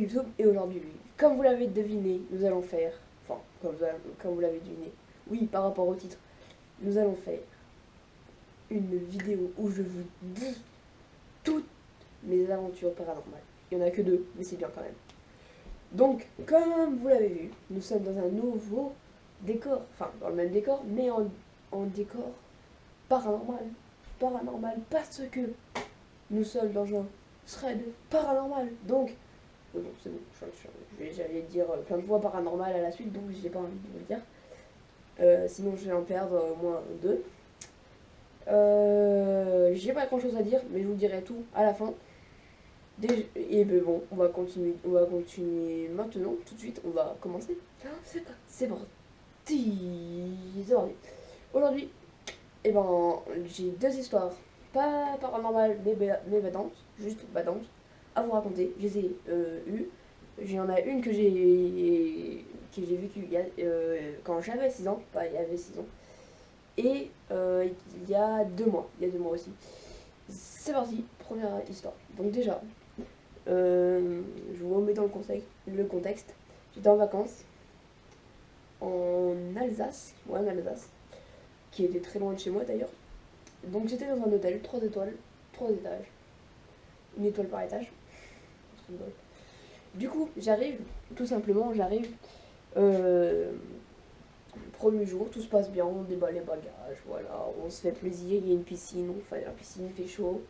YouTube et aujourd'hui, comme vous l'avez deviné, nous allons faire, enfin, comme vous l'avez deviné, oui, par rapport au titre, nous allons faire une vidéo où je vous dis toutes mes aventures paranormales. Il n'y en a que deux, mais c'est bien quand même. Donc, comme vous l'avez vu, nous sommes dans un nouveau décor, enfin, dans le même décor, mais en décor paranormal. Paranormal parce que nous sommes dans un thread paranormal. Donc, bon, c'est bon, j'allais dire plein de fois paranormal à la suite, donc j'ai pas envie de vous le dire. Sinon, je vais en perdre au moins deux. J'ai pas grand chose à dire, mais je vous dirai tout à la fin. Et ben bon, on va continuer maintenant, tout de suite, on va commencer. C'est parti. C'est parti. Aujourd'hui, eh ben, j'ai deux histoires, pas paranormales, mais badantes, juste badantes, à vous raconter. Je les ai eues. J'en ai une que j'ai vécue quand j'avais 6 ans, pas il y avait 6 ans, et il y a 2 mois, aussi. C'est parti, première histoire. Donc déjà, je vous remets dans le contexte. J'étais en vacances en Alsace, ouais, en Alsace, qui était très loin de chez moi d'ailleurs. Donc j'étais dans un hôtel, 3 étoiles, 3 étages, une étoile par étage. Du coup, tout simplement, premier jour, tout se passe bien, on déballe les bagages, voilà, on se fait plaisir, il y a une piscine, on fait la piscine, il fait chaud,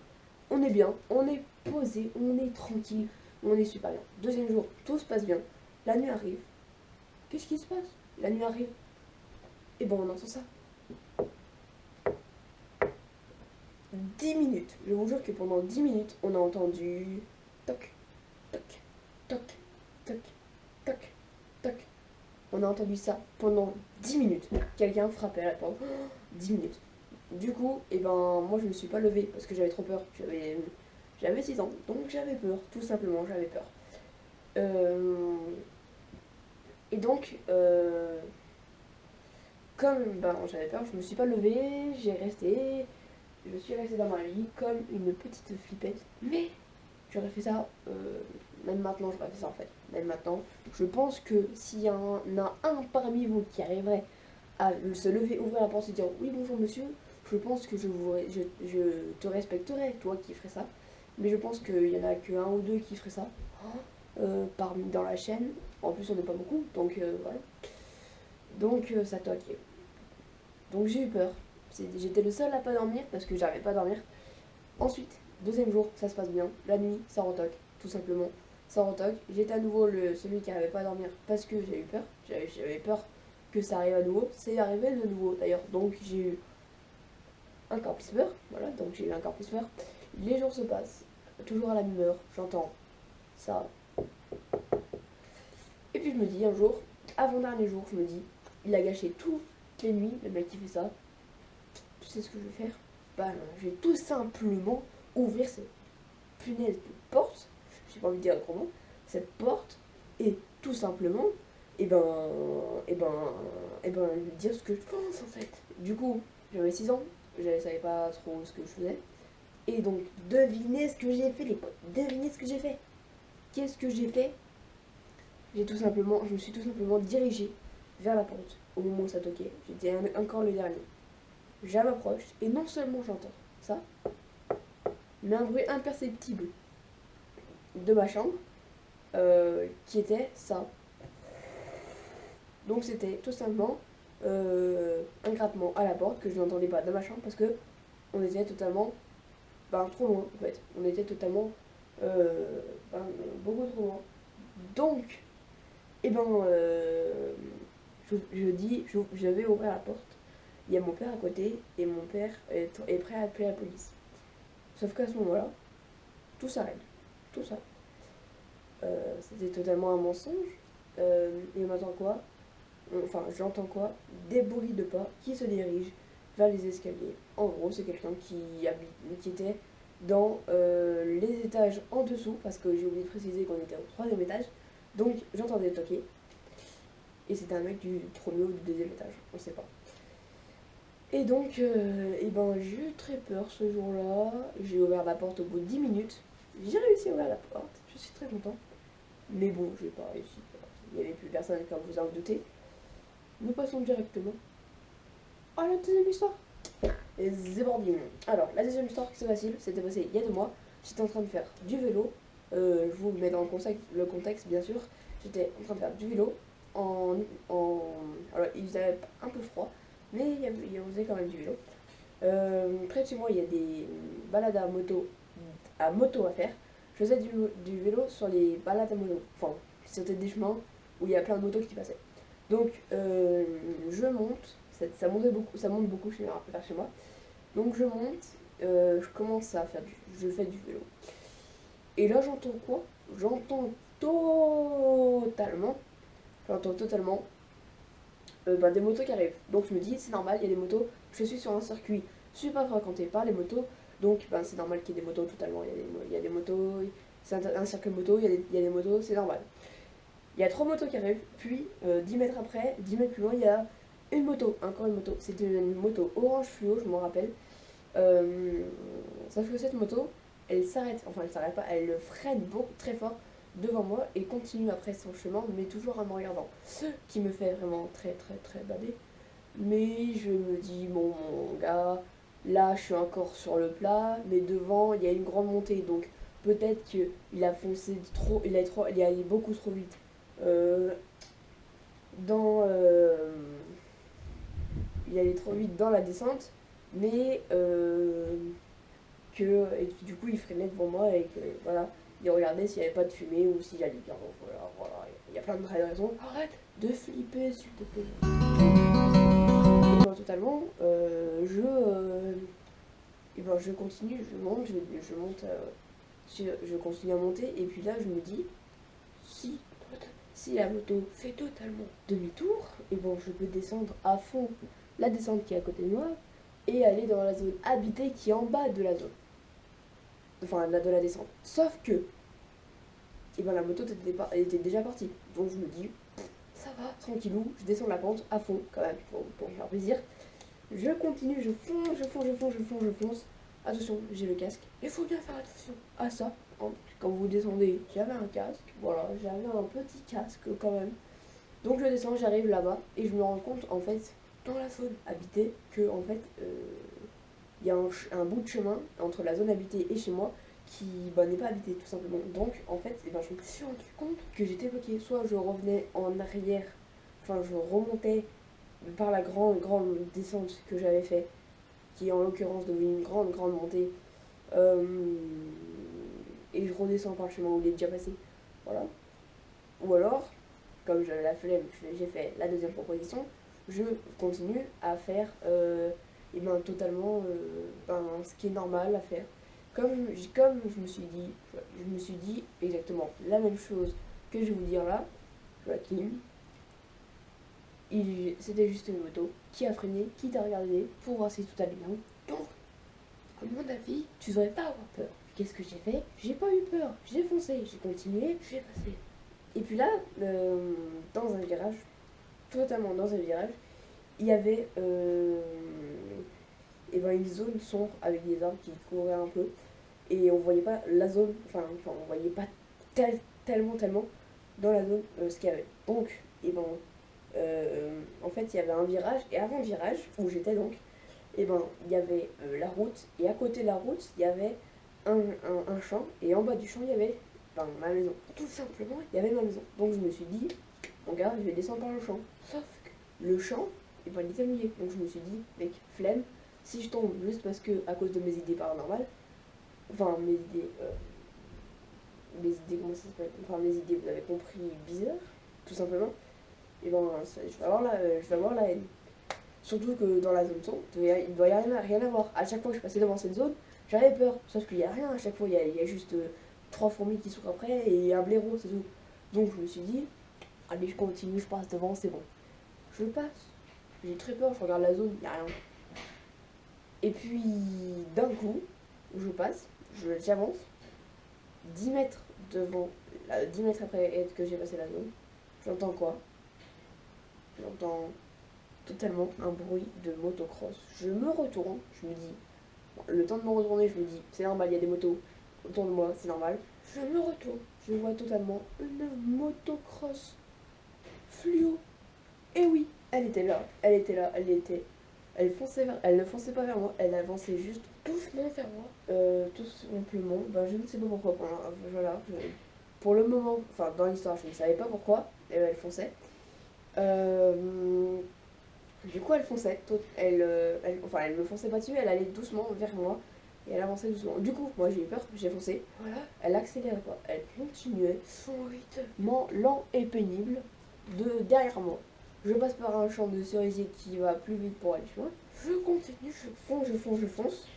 on est bien, on est posé, on est tranquille, on est super bien. Deuxième jour, tout se passe bien, la nuit arrive. Qu'est-ce qui se passe? La nuit arrive, et bon, on entend ça. 10 minutes, je vous jure que pendant 10 minutes, on a entendu toc, toc, toc, toc, toc, toc. On a entendu ça pendant 10 minutes. Quelqu'un frappait à la porte. 10 minutes. Du coup, et ben, moi je me suis pas levée parce que j'avais trop peur. J'avais 6 ans, donc j'avais peur, tout simplement, j'avais peur. Et donc, comme ben, j'avais peur, je me suis pas levée, je suis restée dans ma lit comme une petite flippette. Mais j'aurais fait ça, même maintenant, j'aurais fait ça en fait. Même maintenant, je pense que s'il y en a un parmi vous qui arriverait à se lever, ouvrir la porte et dire oui, bonjour monsieur, je pense que je te respecterais, toi qui ferais ça. Mais je pense qu'il y en a qu'un ou deux qui feraient ça parmi dans la chaîne. En plus, on n'est pas beaucoup, donc voilà. Donc ça toque. Donc j'ai eu peur. J'étais le seul à pas dormir parce que j'arrivais pas à dormir. Ensuite, deuxième jour, ça se passe bien. La nuit, ça retoque, tout simplement. Ça retoque. J'étais à nouveau celui qui n'arrivait pas à dormir parce que j'ai eu peur. J'avais peur que ça arrive à nouveau. C'est arrivé de nouveau d'ailleurs. Donc j'ai eu encore plus peur. Voilà, donc j'ai eu encore plus peur. Les jours se passent. Toujours à la même heure. J'entends ça. Et puis je me dis un jour, avant-dernier jour, je me dis, il a gâché toutes les nuits, le mec qui fait ça. Tu sais ce que je vais faire? Bah non, je vais tout simplement ouvrir cette punaise de porte, j'ai pas envie de dire autrement, cette porte, et tout simplement, et ben, lui dire ce que je pense en fait. Du coup, j'avais 6 ans, je savais pas trop ce que je faisais, et donc devinez ce que j'ai fait les potes, devinez ce que j'ai fait. Qu'est-ce que j'ai fait? Je me suis tout simplement dirigée vers la porte au moment où ça toquait. J'étais encore le dernier. Je m'approche et non seulement j'entends ça, mais un bruit imperceptible de ma chambre qui était ça. Donc c'était tout simplement un grattement à la porte que je n'entendais pas de ma chambre parce que on était totalement trop loin en fait. On était totalement beaucoup trop loin. Donc, et ben je vais ouvrir la porte. Il y a mon père à côté et mon père est prêt à appeler la police. Sauf qu'à ce moment-là, tout s'arrête. Tout ça. C'était totalement un mensonge. Et on entend quoi? Enfin, j'entends quoi? Des bruits de pas qui se dirigent vers les escaliers. En gros, c'est quelqu'un qui était dans les étages en dessous, parce que j'ai oublié de préciser qu'on était au 3e étage. Donc, j'entendais toquer. Et c'était un mec du 1er ou du 2e étage, on sait pas. Et donc, j'ai eu très peur ce jour-là. J'ai ouvert la porte au bout de 10 minutes. J'ai réussi à ouvrir la porte. Je suis très content. Mais bon, j'ai pas réussi. Il n'y avait plus personne, comme vous en doutez. Nous passons directement à la deuxième histoire. Et zébordine. Alors, la deuxième histoire, c'est facile. C'était passé il y a 2 mois. J'étais en train de faire du vélo. Je vous mets dans le contexte, bien sûr. J'étais en train de faire du vélo. Alors, il faisait un peu froid, mais il faisait quand même du vélo. Près de chez moi, il y a des balades à moto à faire. Je faisais du vélo sur les balades à moto. Enfin, c'était des chemins où il y a plein de motos qui passaient. Donc, je monte. Ça monte beaucoup vers chez moi. Donc, je monte. Je commence à faire je fais du vélo. Et là, j'entends quoi? J'entends totalement. J'entends totalement des motos qui arrivent. Donc je me dis, c'est normal, il y a des motos. Je suis sur un circuit super fréquenté par les motos. Donc c'est normal qu'il y ait des motos totalement. Il y a des motos, c'est un circuit moto, il y a des motos, c'est normal. Il y a 3 motos qui arrivent, puis 10 mètres après, 10 mètres plus loin, il y a une moto, encore une moto. C'était une moto orange fluo, je m'en rappelle. Sauf que cette moto, elle s'arrête pas, elle freine beaucoup très fort devant moi et continue après son chemin, mais toujours en me regardant. Ce qui me fait vraiment très très très bader. Mais je me dis, bon mon gars, là je suis encore sur le plat, mais devant il y a une grande montée, donc peut-être qu'il a foncé trop, il est allé beaucoup trop vite. Euh, dans, il allait trop vite dans la descente, mais et du coup il freinait devant moi et que voilà, il regardait s'il n'y avait pas de fumée ou s'il allait bien. Donc voilà, il y a plein de raisons. Arrête de flipper s'il te plaît. Totalement, je continue, je monte, je continue à monter et puis là je me dis si si la moto fait totalement demi-tour, et bon je peux descendre à fond la descente qui est à côté de moi et aller dans la zone habitée qui est en bas de la zone. Enfin de la descente. Sauf que la moto elle était déjà partie. Donc je me dis, ça va, tranquillou, je descends la pente à fond quand même pour me faire plaisir. Je continue, je fonce. Attention, j'ai le casque. Il faut bien faire attention à ça. Quand vous descendez, j'avais un casque. Voilà, j'avais un petit casque quand même. Donc je descends, j'arrive là-bas et je me rends compte en fait, dans la zone habitée, que en fait, il y a un bout de chemin entre la zone habitée et chez moi qui n'est pas habité tout simplement. Donc en fait, je me suis rendu compte que j'étais bloqué. Soit je revenais en arrière, enfin je remontais par la grande descente que j'avais fait, qui est en l'occurrence devenue une grande montée, et je redescends par le chemin où il est déjà passé. Voilà. Ou alors, comme j'avais la flemme, j'ai fait la deuxième proposition, je continue à faire totalement ce qui est normal à faire. Comme je me suis dit exactement la même chose que je vais vous dire là, Joachim. C'était juste une moto qui a freiné, qui t'a regardé pour voir si tout allait bien. Donc, à mon avis, tu devrais pas avoir peur. Qu'est-ce que j'ai fait? J'ai pas eu peur, j'ai foncé, j'ai continué, j'ai passé. Et puis là, dans un virage, totalement dans un virage, il y avait une zone sombre avec des arbres qui couraient un peu. Et on voyait pas la zone, on voyait pas tellement dans la zone ce qu'il y avait. Donc, en fait, il y avait un virage, et avant le virage, où j'étais donc, il y avait la route, et à côté de la route, il y avait un champ, et en bas du champ, il y avait ma maison. Tout simplement, il y avait ma maison. Donc je me suis dit, mon gars, je vais descendre par le champ. Sauf que le champ, il était mouillé. Donc je me suis dit, mec, flemme, si je tombe juste parce que, à cause de mes idées paranormales, comment ça s'appelle, mes idées, vous avez compris, bizarres, tout simplement, je vais avoir la haine. Surtout que dans la zone sombre, il doit y rien à voir. À chaque fois que je passais devant cette zone, j'avais peur. Sauf qu'il n'y a rien. À chaque fois, il y a juste 3 fourmis qui sont après et un blaireau, c'est tout. Donc je me suis dit, allez, je continue, je passe devant, c'est bon. Je passe. J'ai très peur, je regarde la zone, il n'y a rien. Et puis, d'un coup, je passe, j'avance, 10 mètres devant, 10 mètres après que j'ai passé la zone, j'entends quoi? J'entends totalement un bruit de motocross. Je me retourne, je me dis, le temps de me retourner, je me dis, c'est normal, il y a des motos autour de moi, c'est normal. Je me retourne, je vois totalement une motocross fluo. Et oui, elle était là, elle ne fonçait pas vers moi, elle avançait juste doucement vers moi. Tout simplement, je ne sais pas pourquoi. Voilà, pour le moment, enfin dans l'histoire, je ne savais pas pourquoi, et elle fonçait. Du coup, elle fonçait, enfin elle me fonçait pas dessus, elle allait doucement vers moi. Et elle avançait doucement. Du coup, moi j'ai eu peur, j'ai foncé. Voilà. Elle accélérait pas, elle continuait son rythme lent et pénible derrière moi. Je passe par un champ de cerisier qui va plus vite pour aller plus loin. Je continue, je fonce.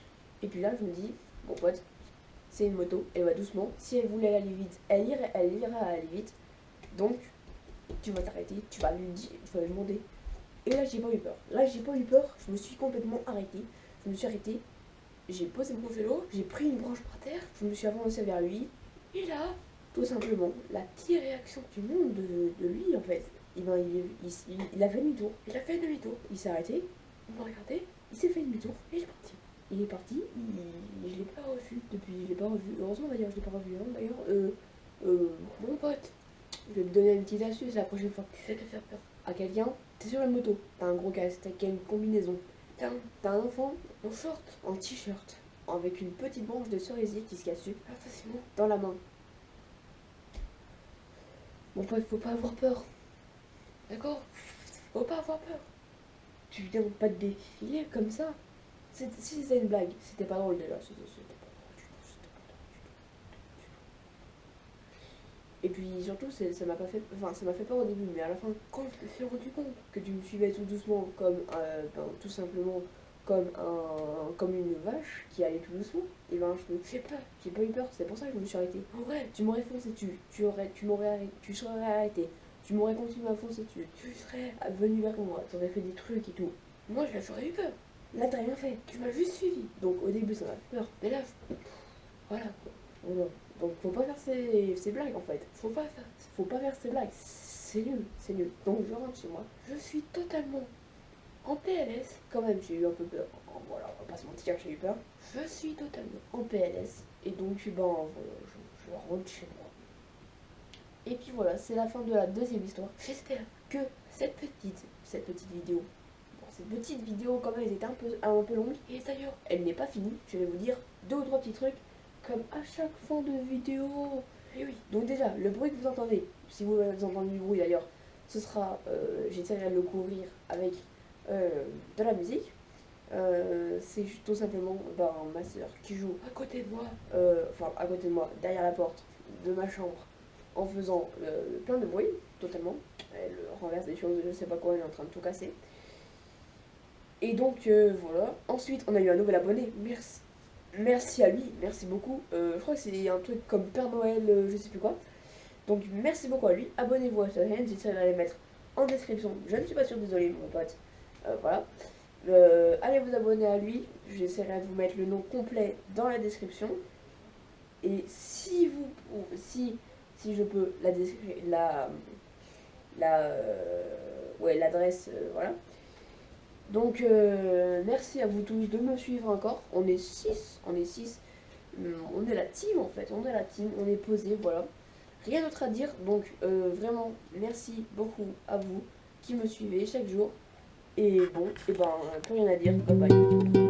Et puis là, je me dis, mon pote, c'est une moto, elle va doucement. Si elle voulait aller vite, elle ira aller vite. Donc, tu vas t'arrêter, tu vas lui dire, tu vas lui demander. Et là, j'ai pas eu peur. Je me suis complètement arrêtée. Je me suis arrêtée, j'ai posé mon vélo, j'ai pris une branche par terre, je me suis avancée vers lui. Et là, tout simplement, la pire réaction du monde de lui, en fait, il a fait demi-tour. Il s'est arrêté, il m'a regardé, il s'est fait demi-tour et il est parti. Je l'ai pas revu depuis, je l'ai pas revu. Heureusement d'ailleurs, je l'ai pas revu. Hein. D'ailleurs, mon pote, je vais te donner une petite astuce la prochaine fois que tu sais te faire peur à quelqu'un. T'es sur une moto, t'as un gros casque, t'as une combinaison. T'as un enfant en short, en t-shirt, avec une petite branche de cerisier qui se casse dessus, facilement, dans la main. Mon pote, faut pas avoir peur. D'accord? Faut pas avoir peur. Tu viens pas de défiler comme ça. Si c'était une blague, c'était pas drôle déjà. C'était pas drôle du tout. Et puis surtout, ça m'a pas fait. Enfin, ça m'a fait peur au début, mais à la fin, quand je me suis rendu compte que tu me suivais tout doucement, comme tout simplement comme une vache qui allait tout doucement, et j'ai pas eu peur, c'est pour ça que je me suis arrêtée. En vrai, tu m'aurais foncé dessus, tu serais arrêté, tu m'aurais continué à foncer dessus, tu serais venu vers moi, tu aurais fait des trucs et tout. Moi, j'aurais eu peur. Là, t'as rien fait, tu m'as juste suivi. Donc au début, ça m'a fait peur, mais là, voilà. Voilà. Donc faut pas faire ces blagues en fait. Faut pas faire ces blagues. C'est nul, c'est nul. Donc je rentre chez moi. Je suis totalement en PLS. Quand même, j'ai eu un peu peur. Voilà, on va pas se mentir, j'ai eu peur. Je suis totalement en PLS. Et donc, voilà, je rentre chez moi. Et puis voilà, c'est la fin de la deuxième histoire. J'espère que cette petite vidéo, cette petite vidéo quand même, elle était un peu longue. Et d'ailleurs, elle n'est pas finie. Je vais vous dire 2 ou 3 petits trucs comme à chaque fin de vidéo. Et oui. Donc déjà, le bruit que vous entendez, si vous entendez du bruit d'ailleurs, ce sera, j'essaierai de le couvrir avec de la musique. C'est tout simplement ma soeur qui joue à côté de moi, à côté de moi, derrière la porte de ma chambre, en faisant plein de bruit, totalement. Elle renverse des choses, je sais pas quoi, elle est en train de tout casser. Et donc voilà. Ensuite, on a eu un nouvel abonné. Merci à lui, merci beaucoup. Je crois que c'est un truc comme Père Noël, je sais plus quoi. Donc merci beaucoup à lui. Abonnez-vous à sa chaîne, j'essaierai de les mettre en description. Je ne suis pas sûre, désolé mon pote. Voilà. Allez vous abonner à lui. J'essaierai de vous mettre le nom complet dans la description. Et si je peux l'adresse, voilà. Donc merci à vous tous de me suivre encore. On est 6. On est la team en fait. On est la team. On est posé, voilà. Rien d'autre à dire. Donc vraiment merci beaucoup à vous qui me suivez chaque jour. Et bon, plus rien à dire. Bye bye.